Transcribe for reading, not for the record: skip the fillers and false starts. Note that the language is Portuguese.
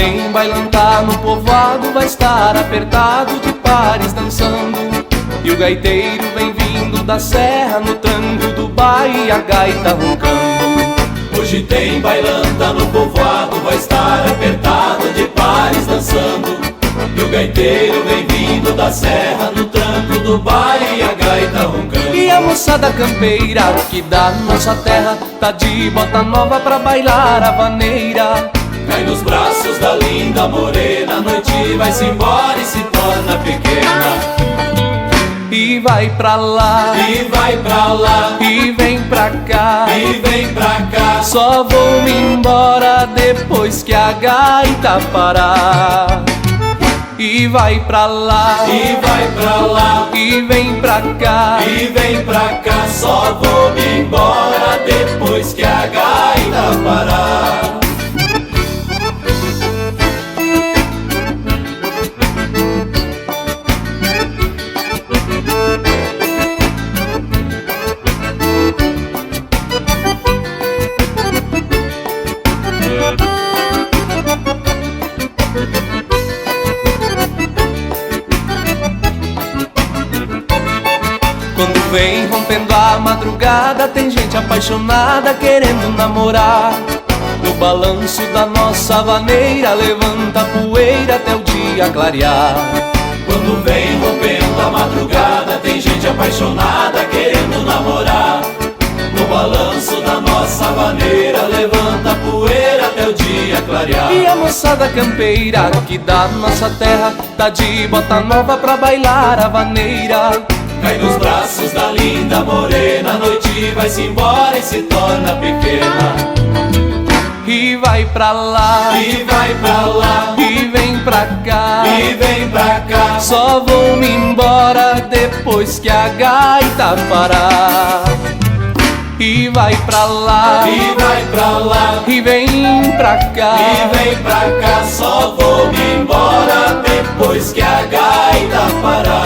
tem bailanta no povoado, vai estar apertado de pares dançando. E o gaiteiro vem vindo da serra no tranco do baile e a gaita roncando. Hoje tem bailanta no povoado, vai estar apertado de pares dançando. E o gaiteiro vem vindo da serra no tranco do baile e a gaita roncando. E a moçada campeira que da nossa terra tá de bota nova pra bailar a vaneira. Cai nos braços da linda morena, a noite vai-se embora e se torna pequena. E vai pra lá, e vai pra lá, e vem pra cá, e vem pra cá. só vou me embora depois que a gaita parar. E vai pra lá, e vai pra lá, e vem pra cá, e vem pra cá. Só vou me embora depois que a gaita parar. Quando vem rompendo a madrugada, tem gente apaixonada querendo namorar. No balanço da nossa vaneira, levanta a poeira até o dia clarear. Quando vem rompendo a madrugada, tem gente apaixonada querendo namorar. No balanço da nossa vaneira, levanta a poeira até o dia clarear. E a moçada campeira que da nossa terra tá de bota nova pra bailar a vaneira. Cai nos braços da linda morena, a noite vai-se embora e se torna pequena. E vai pra lá, e vai pra lá, e vem pra cá, e vem pra cá. só vou me embora depois que a gaita parar. E vai pra lá, e vai pra lá, e vem pra cá, e vem pra cá. Só vou me embora depois que a gaita parar.